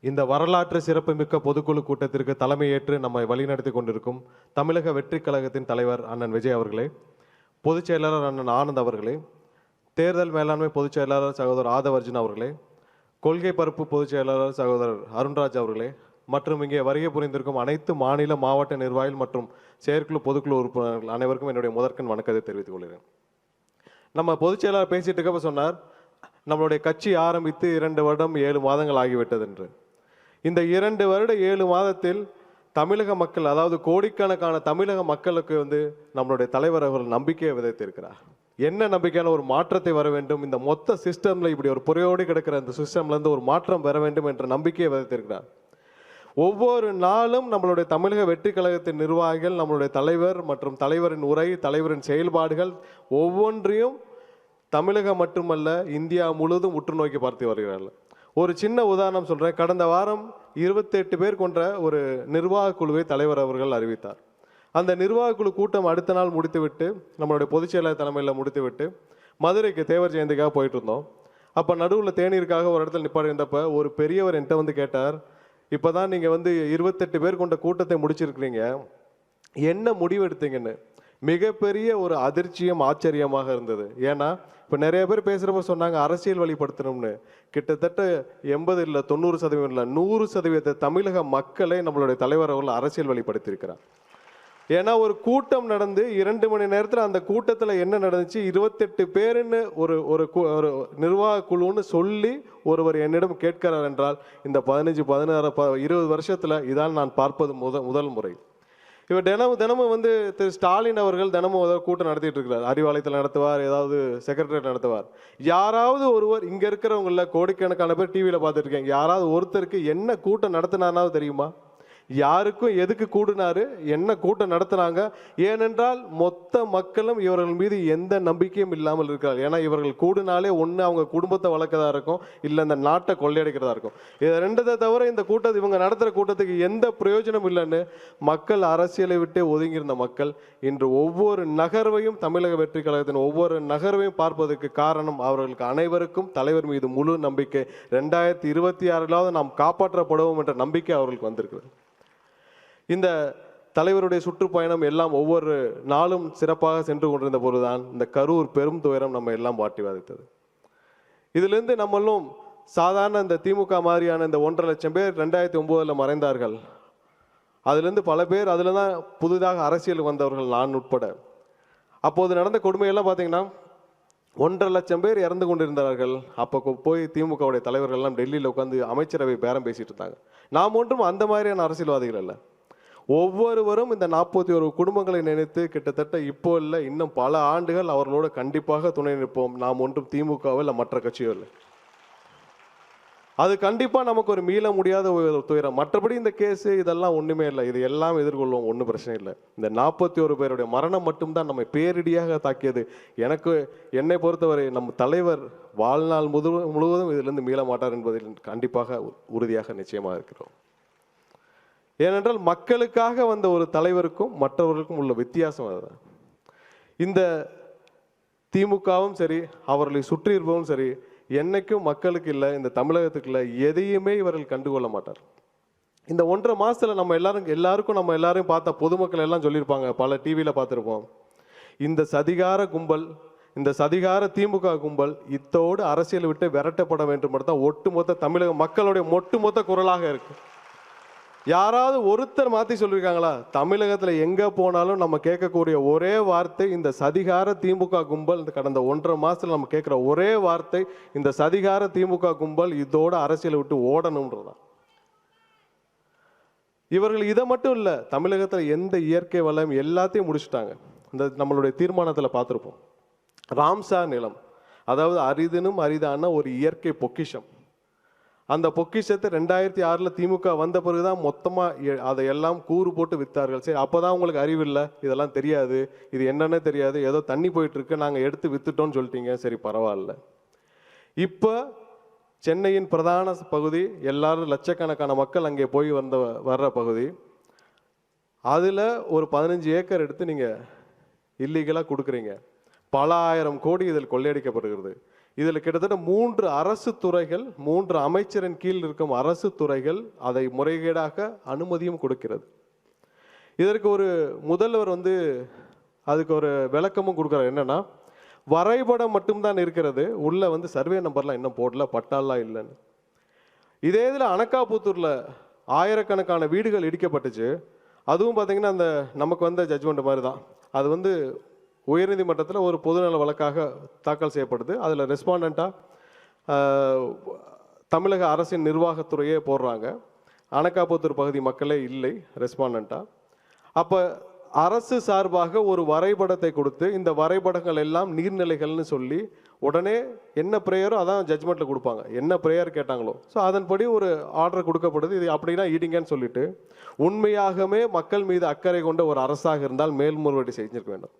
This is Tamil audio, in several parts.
இந்த வரலாற்று சிறப்புமிக்க பொதுக்குழு கூட்டத்திற்கு தலைமையேற்று நம்மை வழிநடத்தி கொண்டிருக்கும் தமிழக வெற்றி கழகத்தின் தலைவர் அண்ணன் விஜய் அவர்களே, பொதுச் செயலாளர் அண்ணன் ஆனந்த் அவர்களே, தேர்தல் மேலாண்மை பொதுச் செயலாளர் சகோதரர் ஆதவர்ஜுன் அவர்களே, கொள்கை பரப்பு பொதுச் செயலாளர் சகோதரர் அருண்ராஜ் அவர்களே மற்றும் இங்கே வருகை புரிந்திருக்கும் அனைத்து மாநில மாவட்ட நிர்வாகிகள் மற்றும் செயற்குழு பொதுக்குழு உறுப்பினர்கள் அனைவருக்கும் என்னுடைய முதற்கண் வணக்கத்தை தெரிவித்துக் கொள்கிறேன். நம்ம பொதுச் செயலாளர் பேசிட்டு இருக்கப்ப சொன்னார், நம்மளுடைய கட்சி ஆரம்பித்து 2 வருடம் 7 மாதங்கள் ஆகிவிட்டது என்று. இந்த 2 வருட 7 மாதத்தில் தமிழக மக்கள், அதாவது கோடிக்கணக்கான தமிழக மக்களுக்கு நம்மளுடைய தலைவர் அவர்கள் நம்பிக்கையை விதைத்திருக்கிறார். என்ன நம்பிக்கையான ஒரு மாற்றத்தை வர வேண்டும், இந்த மொத்த சிஸ்டம்ல இப்படி ஒரு புறையோடு கிடக்கிற இந்த சிஸ்டம்ல இருந்து ஒரு மாற்றம் வர வேண்டும் என்ற நம்பிக்கையை விதைத்திருக்கிறார். ஒவ்வொரு நாளும் நம்மளுடைய தமிழக வெற்றி கழகத்தின் நிர்வாகிகள், நம்மளுடைய தலைவர் மற்றும் தலைவரின் உரை, தலைவரின் செயல்பாடுகள் ஒவ்வொன்றையும் தமிழகம் மட்டுமல்ல இந்தியா முழுவதும் உற்று நோக்கி பார்த்து வருகிறார்கள். ஒரு சின்ன உதாரணம் சொல்கிறேன். கடந்த வாரம் 28 பேர் கொண்ட ஒரு நிர்வாக குழுவை தலைவர் அவர்கள் அறிவித்தார். அந்த நிர்வாக குழு கூட்டம் அடுத்த நாள் முடித்துவிட்டு, நம்மளுடைய பொதுச் செயலாளர் தலைமையில் முடித்துவிட்டு மதுரைக்கு தேவர் ஜெயந்திக்காக போயிட்டு இருந்தோம். அப்போ நடுவில் தேநீருக்காக ஒரு இடத்துல நிப்பாடி இருந்தப்போ ஒரு பெரியவர் என்கிட்ட கேட்டார், இப்போ தான் நீங்கள் 28 பேர் கொண்ட கூட்டத்தை முடிச்சிருக்கிறீங்க, என்ன முடிவு எடுத்தீங்கன்னு. மிகப்பெரிய ஒரு அதிர்ச்சியும் ஆச்சரியமாக இருந்தது. ஏன்னா இப்போ நிறைய பேர் பேசுகிறப்ப சொன்னாங்க அரசியல் வழிபடுத்தணும்னு. கிட்டத்தட்ட 80 இல்லை 90% இல்லை 100% தமிழக மக்களை நம்மளுடைய தலைவர் அவர்கள் அரசியல் வழிபடுத்தியிருக்கிறார். ஏன்னா ஒரு கூட்டம் நடந்து 2 மணி நேரத்தில் அந்த கூட்டத்தில் என்ன நடந்துச்சு, 28 பேருன்னு ஒரு நிர்வாக குழுன்னு சொல்லி ஒருவர் என்னிடம் கேட்கிறார் என்றால், இந்த 15, 16, 20 வருஷத்தில் இதான் நான் பார்ப்பது முதல் முறை. இவர் தினமும் திரு ஸ்டாலின் அவர்கள் தினமும் கூட்டம் நடத்திட்டு இருக்கிறார். அறிவாலயத்தில் நடத்துவார், ஏதாவது செக்ரட்டரியேட் நடத்துவார். யாராவது ஒருவர் இங்கே இருக்கிறவங்கள கோடிக்கணக்கான பேர் டிவியில் பார்த்துருக்கேன், யாராவது ஒருத்தருக்கு என்ன கூட்டம் நடத்தினானாவது தெரியுமா? யாருக்கும் எதுக்கு கூடினாரு, என்ன கூட்டம் நடத்துனாங்க? ஏனென்றால் மொத்த மக்களும் இவர்கள் மீது எந்த நம்பிக்கையும் இல்லாமல் இருக்கிறார். ஏன்னா இவர்கள் கூடினாலே ஒன்று அவங்க குடும்பத்தை வளர்க்கறதா இருக்கும், இல்லை இந்த நாட்டை கொள்ளையடிக்கிறதா இருக்கும். இதை ரெண்டதை தவிர இந்த கூட்டத்தை இவங்க நடத்துகிற கூட்டத்துக்கு எந்த பிரயோஜனம் இல்லைன்னு மக்கள், அரசியலை விட்டே ஒதுங்கியிருந்த மக்கள் இன்று ஒவ்வொரு நகர்வையும், தமிழக வெற்றி கழகத்தின் ஒவ்வொரு நகர்வையும் பார்ப்பதற்கு காரணம் அவர்களுக்கு அனைவருக்கும் தலைவர் மீது முழு நம்பிக்கை. 2026 நாம் காப்பாற்றப்படுவோம் என்ற நம்பிக்கை அவர்களுக்கு வந்திருக்கிறது. இந்த தலைவருடைய சுற்றுப்பயணம் எல்லாம் ஒவ்வொரு நாளும் சிறப்பாக சென்று கொண்டிருந்த போதுதான் இந்த கரூர் பெரும் துயரம் நம்ம எல்லாம் வாட்டி வதைத்தது. இதிலிருந்து நம்மளும் சாதாரண இந்த திமுக மாதிரியான இந்த 1.5 லட்சம் பேர் 2009 மறைந்தார்கள். அதிலிருந்து பல பேர் அதில் தான் புதிதாக அரசியல் வந்தவர்கள், நான் உட்பட. அப்போது நடந்த கொடுமையெல்லாம் பார்த்தீங்கன்னா 1.5 லட்சம் பேர் இறந்து கொண்டிருந்தார்கள். அப்போ போய் திமுகவுடைய தலைவர்கள் எல்லாம் டெல்லியில் உட்காந்து அமைச்சரவை பேரம் பேசிட்டு இருந்தாங்க. நாம் ஒன்றும் அந்த மாதிரியான அரசியல்வாதிகள் அல்ல. ஒவ்வொருவரும் இந்த 41 குடும்பங்களை நினைத்து கிட்டத்தட்ட இப்போ இல்லை இன்னும் பல ஆண்டுகள் அவர்களோடு கண்டிப்பாக துணை நிற்போம். நாம் ஒன்றும் திமுகவோ இல்லை மற்ற கட்சியோ இல்லை. அது கண்டிப்பாக நமக்கு ஒரு மீள முடியாத ஒரு துயரம். மற்றபடி இந்த கேஸு இதெல்லாம் ஒன்றுமே இல்லை, இது எல்லாம் எதிர்கொள்வோம், ஒன்றும் பிரச்சனை இல்லை. இந்த 41 பேருடைய மரணம் மட்டும்தான் நம்மை பேரிடியாக தாக்கியது. என்னை பொறுத்தவரை நம் தலைவர் வாழ்நாள் முழுவதும் இதிலிருந்து மீள மாட்டார் என்பதில் கண்டிப்பாக உறுதியாக நிச்சயமாக இருக்கிறோம். ஏனென்றால் மக்களுக்காக வந்த ஒரு தலைவருக்கும் மற்றவர்களுக்கும் உள்ள வித்தியாசம் அதுதான். இந்த திமுகவும் சரி, அவர்களை சுற்றி இருப்பவும் சரி, என்னைக்கும் மக்களுக்கு இல்லை, இந்த தமிழகத்துக்கு இல்லை, எதையுமே இவர்கள் கண்டுகொள்ள மாட்டார். இந்த 1.5 மாதத்தில் நம்ம எல்லாரையும் பார்த்தா பொதுமக்கள் எல்லாம் சொல்லியிருப்பாங்க, பல டிவியில் பார்த்துருப்போம், இந்த சதிகார கும்பல், இந்த சதிகார திமுக கும்பல் இத்தோடு அரசியல் விட்டு விரட்டப்பட வேண்டும் மட்டும் தான் ஒட்டுமொத்த தமிழக மக்களுடைய ஒட்டுமொத்த குரலாக இருக்கு. யாராவது ஒருத்தர் மாற்றி சொல்லியிருக்காங்களா? தமிழகத்தில் எங்கே போனாலும் நம்ம கேட்கக்கூடிய ஒரே வார்த்தை இந்த சதிகார திமுக கும்பல். இந்த கடந்த 1.5 மாதத்தில் நம்ம கேட்குற ஒரே வார்த்தை இந்த சதிகார திமுக கும்பல் இதோட அரசியலை விட்டு ஓடணும்ன்றதான். இவர்கள் இதை மட்டும் இல்லை, தமிழகத்தில் எந்த இயற்கை வளம் எல்லாத்தையும் முடிச்சுட்டாங்க. இந்த நம்மளுடைய தீர்மானத்தில் பார்த்துருப்போம், ராம்சார் நிலம், அதாவது அரிதினும் அரிதான ஒரு இயற்கை பொக்கிஷம். அந்த பொக்கிஷத்தை 2006 திமுக வந்த பிறகுதான் மொத்தமாக அதையெல்லாம் கூறு போட்டு விற்றார்கள். சரி, அப்போ தான் உங்களுக்கு அறிவில்லை, இதெல்லாம் தெரியாது, இது என்னென்ன தெரியாது, ஏதோ தண்ணி போயிட்டுருக்கு, நாங்கள் எடுத்து விற்றுட்டோன்னு சொல்லிட்டீங்க. சரி, பரவாயில்ல. இப்போ சென்னையின் பிரதான பகுதி, எல்லாரும் லட்சக்கணக்கான மக்கள் அங்கே போய் வர்ற பகுதி, அதில் ஒரு 15 ஏக்கர் எடுத்து நீங்கள் இல்லீகலாக கொடுக்குறீங்க. பல ஆயிரம் கோடி இதில் கொள்ளையடிக்கப்படுகிறது. இதில் கிட்டத்தட்ட 3 அரசு துறைகள், 3 அமைச்சரின் கீழ் இருக்கும் அரசு துறைகள் அதை முறைகேடாக அனுமதியும் கொடுக்கிறது. இதற்கு ஒரு முதல்வர் அதுக்கு ஒரு விளக்கமும் கொடுக்குறாரு. என்னன்னா, வரைபடம் மட்டும்தான் இருக்கிறது, உள்ள சர்வே நம்பர்லாம் இன்னும் போடல, பட்டாலாம் இல்லைன்னு. இதே இதில் அனக்காபுத்தூரில் ஆயிரக்கணக்கான வீடுகள் இடிக்கப்பட்டுச்சு. அதுவும் பார்த்தீங்கன்னா அந்த நமக்கு வந்த ஜட்ஜ்மெண்ட் மாதிரி தான். அது உயர்நீதிமன்றத்தில் ஒரு பொதுநல வழக்காக தாக்கல் செய்யப்படுது. அதில் ரெஸ்பாண்டண்ட்டாக தமிழக அரசின் நிர்வாகத்துறையே போடுறாங்க. அனக்காபுத்தூர் பகுதி மக்களே இல்லை ரெஸ்பாண்டண்ட்டாக. அப்போ அரசு சார்பாக ஒரு வரைபடத்தை கொடுத்து, இந்த வரைபடங்கள் எல்லாம் நீர்நிலைகள்னு சொல்லி உடனே என்ன ப்ரேயரோ அதான் ஜட்ஜ்மெண்ட்டில் கொடுப்பாங்க. என்ன ப்ரேயர் கேட்டாங்களோ ஸோ அதன்படி ஒரு ஆர்டர் கொடுக்கப்படுது. இது அப்படின்னா ஈடிங்கன்னு சொல்லிட்டு, உண்மையாகவே மக்கள் மீது அக்கறை கொண்ட ஒரு அரசாக இருந்தால் மேல்முறையீடு செஞ்சிருக்க வேண்டும்.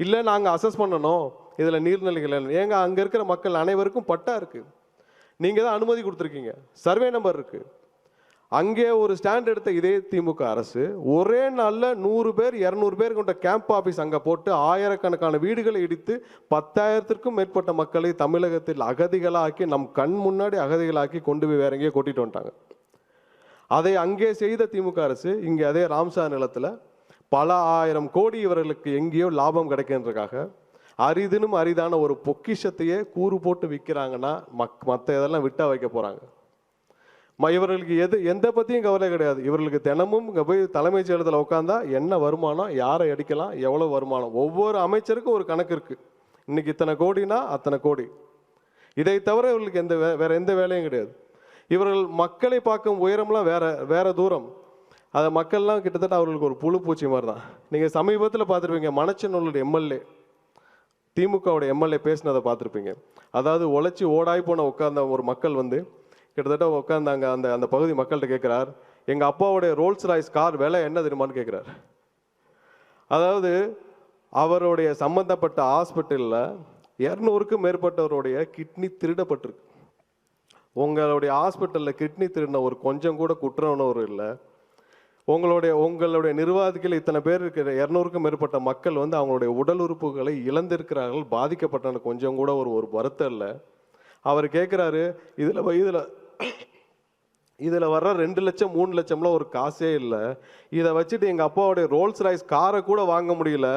இல்லை நாங்கள் அசஸ் பண்ணணும், இதில் நீர்நிலைகள் ஏங்க அங்கே இருக்கிற மக்கள் அனைவருக்கும் பட்டா இருக்குது, நீங்கள் தான் அனுமதி கொடுத்துருக்கீங்க, சர்வே நம்பர் இருக்குது. அங்கே ஒரு ஸ்டாண்ட் எடுத்த இதே திமுக அரசு ஒரே நாளில் 100 பேர் 200 பேர் கொண்ட கேம்ப் ஆஃபீஸ் அங்கே போட்டு ஆயிரக்கணக்கான வீடுகளை இடித்து 10,000த்திற்கும் மேற்பட்ட மக்களை தமிழகத்தில் அகதிகளாக்கி, நம் கண் முன்னாடி அகதிகளாக்கி கொண்டு போய் வேற எங்கேயோ கூட்டிட்டு வந்துட்டாங்க. அதை அங்கே செய்த திமுக அரசு இங்கே அதே ராம்சார் நிலத்தில் பல ஆயிரம் கோடி இவர்களுக்கு எங்கேயோ லாபம் கிடைக்கின்றதுக்காக அரிதினும் அரிதான ஒரு பொக்கிஷத்தையே கூறு போட்டு விற்கிறாங்கன்னா மற்ற இதெல்லாம் விட்டா வைக்க போகிறாங்க. இவர்களுக்கு எந்த பற்றியும் கவலை கிடையாது. இவர்களுக்கு தினமும் இங்கே போய் தலைமைச் செயலகத்தில் உட்காந்தா என்ன வருமானம், யாரை அடிக்கலாம், எவ்வளோ வருமானம், ஒவ்வொரு அமைச்சருக்கும் ஒரு கணக்கு இருக்குது. இன்னைக்கு இத்தனை கோடினா அத்தனை கோடி. இதை தவிர இவர்களுக்கு வேற எந்த வேலையும் கிடையாது. இவர்கள் மக்களை பார்க்கும் உயரம்லாம் வேற தூரம். அதை மக்கள்லாம் கிட்டத்தட்ட அவர்களுக்கு ஒரு புழு பூச்சி மாதிரி தான். நீங்கள் சமீபத்தில் பார்த்துருப்பீங்க, மணச்சநல்லூர் எம்எல்ஏ, திமுகவுடைய எம்எல்ஏ பேசினதை பார்த்துருப்பீங்க. அதாவது உழைச்சி ஓடாய் போன உட்கார்ந்த ஒரு மக்கள் கிட்டத்தட்ட உட்காந்தாங்க. அந்த பகுதி மக்கள்கிட்ட கேட்குறார், எங்கள் அப்பாவுடைய ரோல்ஸ் ராய்ஸ் கார் விலை என்ன தெரியுமான்னு கேட்குறார். அதாவது அவருடைய சம்பந்தப்பட்ட ஹாஸ்பிட்டலில் 200க்கும் மேற்பட்டவருடைய கிட்னி திருடப்பட்டிருக்கு. உங்களுடைய ஹாஸ்பிட்டலில் கிட்னி திருடின ஒரு கொஞ்சம் கூட குற்றவுணர்வு இல்லை. உங்களுடைய நிர்வாகத்தில் இத்தனை பேர் இருக்கிற 200க்கும் மேற்பட்ட மக்கள் அவங்களுடைய உடல் உறுப்புகளை இழந்திருக்கிறார்கள், பாதிக்கப்பட்டான கொஞ்சம் கூட ஒரு வருத்தம் இல்லை. அவர் கேட்குறாரு, இதில் வர்ற 2 லட்சம் 3 லட்சம்லாம் ஒரு காசே இல்லை, இதை வச்சுட்டு எங்கள் அப்பாவுடைய ரோல்ஸ் ராய்ஸ் காரை கூட வாங்க முடியல,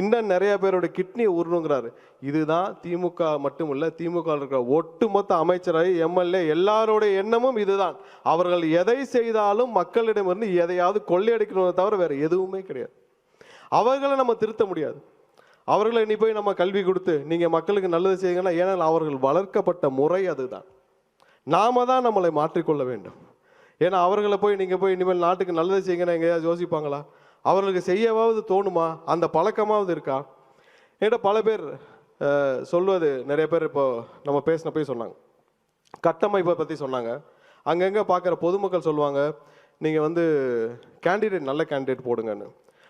இன்னும் நிறைய பேரோட கிட்னியை உருணுங்கிறாரு. இதுதான் திமுக மட்டும் இல்லை, திமுக இருக்கிற ஒட்டுமொத்த அமைச்சராக எம்எல்ஏ எல்லாருடைய எண்ணமும் இதுதான். அவர்கள் எதை செய்தாலும் மக்களிடமிருந்து எதையாவது கொள்ளையடிக்கணும்னு தவிர வேற எதுவுமே கிடையாது. அவர்களை நம்ம திருத்த முடியாது. அவர்களை நீ போய் நம்ம கல்வி கொடுத்து நீங்கள் மக்களுக்கு நல்லது செய்யுங்கன்னா, ஏன்னா அவர்கள் வளர்க்கப்பட்ட முறை அதுதான். நாம தான் நம்மளை மாற்றிக்கொள்ள வேண்டும். ஏன்னா அவர்களை போய் நீங்கள் போய் இனிமேல் நாட்டுக்கு நல்லது செய்யுங்கன்னா எங்கேயாவது யோசிப்பாங்களா? அவர்களுக்கு செய்யவாவது தோணுமா? அந்த பழக்கமாவது இருக்கா? ஏன்னா பல பேர் சொல்வது, நிறைய பேர் இப்போ நம்ம பேசினப்போ சொன்னாங்க, கட்டமைப்பை பற்றி சொன்னாங்க. அங்கங்கே பார்க்குற பொதுமக்கள் சொல்லுவாங்க, நீங்கள் கேண்டிடேட் நல்ல கேண்டிடேட் போடுங்கன்னு.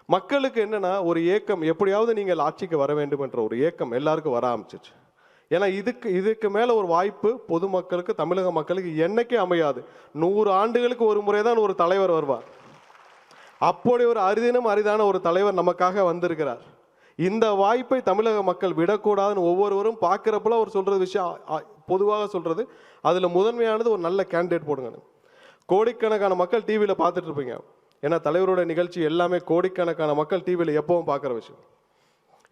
மக்களுக்கு என்னன்னா ஒரு ஏக்கம், எப்படியாவது நீங்கள் ஆட்சிக்கு வர வேண்டும் என்ற ஒரு ஏக்கம் எல்லாருக்கும் வர ஆரம்பிச்சிச்சு. ஏன்னா இதுக்கு மேலே ஒரு வாய்ப்பு பொதுமக்களுக்கு, தமிழக மக்களுக்கு என்னைக்கே அமையாது. 100 ஆண்டுகளுக்கு ஒரு முறை தான் ஒரு தலைவர் வருவார். அப்படி ஒரு அரிதான ஒரு தலைவர் நமக்காக வந்திருக்கிறார். இந்த வாய்ப்பை தமிழக மக்கள் விடக்கூடாதுன்னு ஒவ்வொருவரும் பார்க்குறப்பல அவர் சொல்கிற விஷயம், பொதுவாக சொல்கிறது, அதில் முதன்மையானது ஒரு நல்ல கேண்டிடேட் போடுங்க. கோடிக்கணக்கான மக்கள் டிவியில் பார்த்துட்டு இருப்பீங்க. ஏன்னா தலைவரோட நிகழ்ச்சி எல்லாமே கோடிக்கணக்கான மக்கள் டிவியில் எப்பவும் பார்க்குற விஷயம்.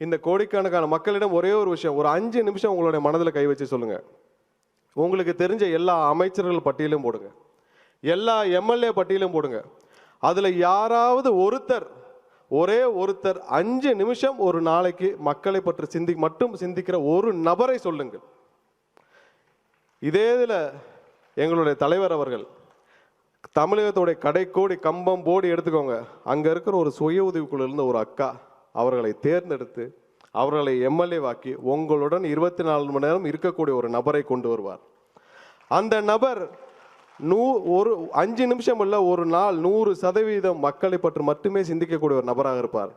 இந்த கோடிக்கணக்கான மக்களிடம் ஒரே ஒரு விஷயம், ஒரு 5 நிமிஷம் உங்களுடைய மனதில் கை வச்சு சொல்லுங்க. உங்களுக்கு தெரிஞ்ச எல்லா அமைச்சர்கள் பட்டியலும் போடுங்க, எல்லா எம்எல்ஏ பட்டியலும் போடுங்க. அதில் யாராவது ஒரே ஒருத்தர் 5 நிமிஷம் ஒரு நாளைக்கு மக்களை பற்றி மட்டும் சிந்திக்கிற ஒரு நபரை சொல்லுங்கள். இதே இதில் எங்களுடைய தலைவர் அவர்கள் தமிழகத்தோடைய கடைக்கோடி கம்பம் போடி எடுத்துக்கோங்க. அங்கே இருக்கிற ஒரு சுய உதவிக்குழு இருந்த ஒரு அக்கா அவர்களை தேர்ந்தெடுத்து அவர்களை எம்எல்ஏ வாக்கி உங்களுடன் 24 மணி நேரம் இருக்கக்கூடிய ஒரு நபரை கொண்டு வருவார். அந்த நபர் ஒரு 5 நிமிஷம் இல்லை, ஒரு நாள் 100% மக்களை பற்றி மட்டுமே சிந்திக்கக்கூடிய ஒரு நபராக இருப்பார்.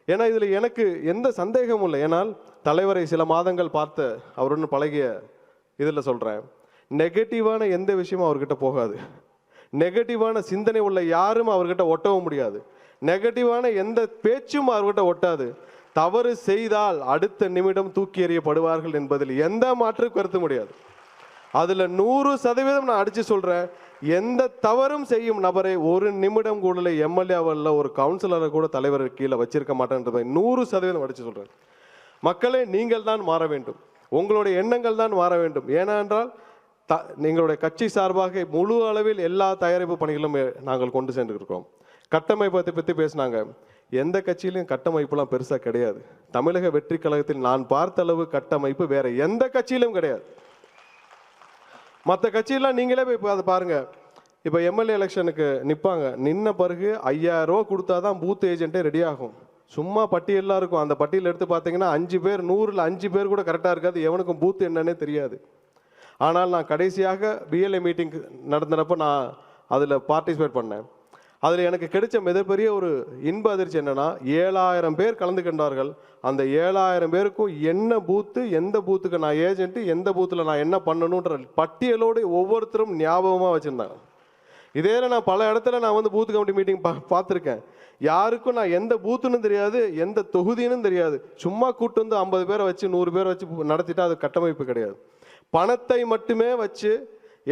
ஏன்னா இதில் எனக்கு எந்த சந்தேகமும் இல்லை. ஏன்னால் தலைவரை சில மாதங்கள் பார்த்து அவருடன் பழகிய இதில் சொல்கிறேன், நெகட்டிவான எந்த விஷயமும் அவர்கிட்ட போகாது. நெகட்டிவான சிந்தனை உள்ள யாரும் அவர்கிட்ட ஒட்டவும் முடியாது. நெகட்டிவான எந்த பேச்சும் அவர்கிட்ட ஒட்டாது. தவறு செய்தால் அடுத்த நிமிடம் தூக்கி எறியப்படுவார்கள் என்பதில் எந்த மாற்று கருத்து முடியாது. அதுல 100% நான் அடிச்சு சொல்றேன், எந்த தவறும் செய்யும் நபரை ஒரு நிமிடம் கூட எம்எல்ஏவல்ல ஒரு கவுன்சிலரை கூட தலைவர் கீழே வச்சிருக்க மாட்டேன்றதை 100% அடிச்சு சொல்றேன். மக்களே, நீங்கள் தான் மாற வேண்டும், உங்களுடைய எண்ணங்கள் தான் மாற வேண்டும். ஏனென்றால் எங்களுடைய கட்சி சார்பாக முழு அளவில் எல்லா தயாரிப்பு பணிகளும் நாங்கள் கொண்டு சென்றிருக்கோம். கட்டமைப்பை பற்றி பேசினாங்க. எந்த கட்சியிலும் கட்டமைப்புலாம் பெருசாக கிடையாது. தமிழக வெற்றி கழகத்தில் நான் பார்த்த அளவு கட்டமைப்பு வேற எந்த கட்சியிலும் கிடையாது. மற்ற கட்சியெல்லாம் நீங்களே போய் அதை பாருங்க. இப்போ எம்எல்ஏ எலெக்ஷனுக்கு நிற்பாங்க, நின்ன பிறகு 5000 ரூபா கொடுத்தா தான் பூத் ஏஜென்ட்டே ரெடி ஆகும். சும்மா பட்டியலாம் இருக்கும். அந்த பட்டியல் எடுத்து பார்த்தீங்கன்னா 5 பேர், 100ல் 5 பேர் கூட கரெக்டாக இருக்காது. எவனுக்கும் பூத் என்னன்னே தெரியாது. ஆனால் நான் கடைசியாக பிஎல்ஏ மீட்டிங் நடந்தப்போ நான் அதில் பார்ட்டிசிபேட் பண்ணேன். அதில் எனக்கு கிடைச்ச மிகப்பெரிய ஒரு இன்ப அதிர்ச்சி என்னென்னா, 7000 பேர் கலந்து கொண்டார்கள். அந்த 7000 பேருக்கும் என்ன பூத்து, எந்த பூத்துக்கு நான் ஏஜென்ட்டு, எந்த பூத்தில் நான் என்ன பண்ணணுன்ற பட்டியலோடு ஒவ்வொருத்தரும் ஞாபகமாக வச்சுருந்தாங்க. இதே நான் பல இடத்துல நான் வந்து பூத் கமிட்டி மீட்டிங் பார்த்துருக்கேன். யாருக்கும் நான் எந்த பூத்துன்னு தெரியாது, எந்த தொகுதின்னு தெரியாது. சும்மா கூட்டு வந்து 50 பேரை வச்சு 100 பேரை வச்சு நடத்திட்டா அது கட்டமைப்பு கிடையாது. பணத்தை மட்டுமே வச்சு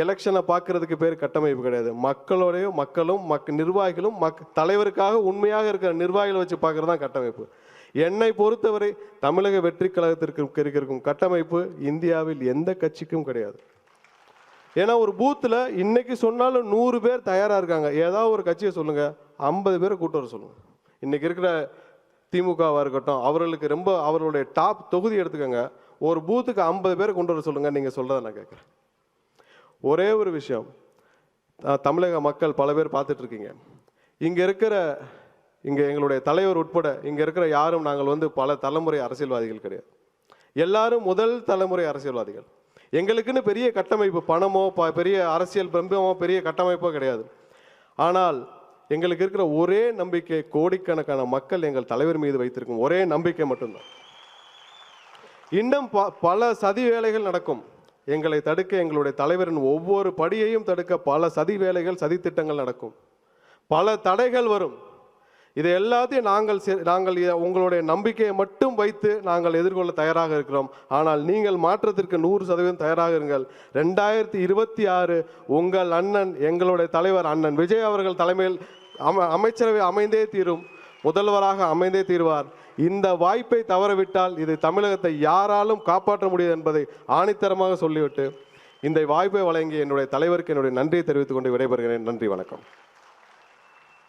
எலெக்ஷனை பார்க்கறதுக்கு பேர் கட்டமைப்பு கிடையாது. மக்களும் நிர்வாகிகளும் தலைவருக்காக உண்மையாக இருக்கிற நிர்வாகிகளை வச்சு பார்க்கறது தான் கட்டமைப்பு. என்னை பொறுத்தவரை தமிழக வெற்றி கழகத்திற்கு இருக்கும் கட்டமைப்பு இந்தியாவில் எந்த கட்சிக்கும் கிடையாது. ஏன்னா ஒரு பூத்தில் இன்னைக்கு சொன்னாலும் 100 பேர் தயாராக இருக்காங்க. ஏதாவது ஒரு கட்சியை சொல்லுங்க, 50 பேரை கூட்டு வர சொல்லுங்க. இன்னைக்கு இருக்கிற திமுகவாக இருக்கட்டும், அவர்களுக்கு ரொம்ப அவர்களுடைய டாப் தொகுதி எடுத்துக்கோங்க, ஒரு பூத்துக்கு 50 பேரை கொண்டு வர சொல்லுங்க. நீங்கள் சொல்றதை நான் கேட்குறேன். ஒரே ஒரு விஷயம், தமிழக மக்கள் பல பேர் பார்த்துட்டு இருக்கீங்க. இங்கே எங்களுடைய தலைவர் உட்பட இங்கே இருக்கிற யாரும் நாங்கள் வந்து பல தலைமுறை அரசியல்வாதிகள் கிடையாது. எல்லாரும் முதல் தலைமுறை அரசியல்வாதிகள். எங்களுக்குன்னு பெரிய கட்டமைப்பு, பணமோ பெரிய அரசியல் பிரம்பமோ பெரிய கட்டமைப்போ கிடையாது. ஆனால் எங்களுக்கு இருக்கிற ஒரே நம்பிக்கை, கோடிக்கணக்கான மக்கள் எங்கள் தலைவர் மீது வைத்திருக்கும் ஒரே நம்பிக்கை மட்டும்தான். இன்னும் பல சதி வேலைகள் நடக்கும். எங்களை தடுக்க, எங்களுடைய தலைவரின் ஒவ்வொரு படியையும் தடுக்க பல சதி வேலைகள், சதி திட்டங்கள் நடக்கும். பல தடைகள் வரும். இதை எல்லாத்தையும் நாங்கள் உங்களுடைய நம்பிக்கையை மட்டும் வைத்து நாங்கள் எதிர்கொள்ள தயாராக இருக்கிறோம். ஆனால் நீங்கள் மாற்றத்திற்கு 100% தயாராக இருங்கள். 2026 உங்கள் அண்ணன், எங்களுடைய தலைவர் அண்ணன் விஜய் அவர்கள் தலைமையில் அமைச்சரவை அமைந்தே தீரும். முதல்வராக அமைந்தே தீர்வார். இந்த வாய்ப்பை தவறவிட்டால் இது தமிழகத்தை யாராலும் காப்பாற்ற முடியாது என்பதை ஆணித்தரமாக சொல்லிவிட்டு இந்த வாய்ப்பை வழங்கி என்னுடைய தலைவருக்கு என்னுடைய நன்றியை தெரிவித்துக் கொண்டு விடைபெறுகிறேன். நன்றி, வணக்கம்.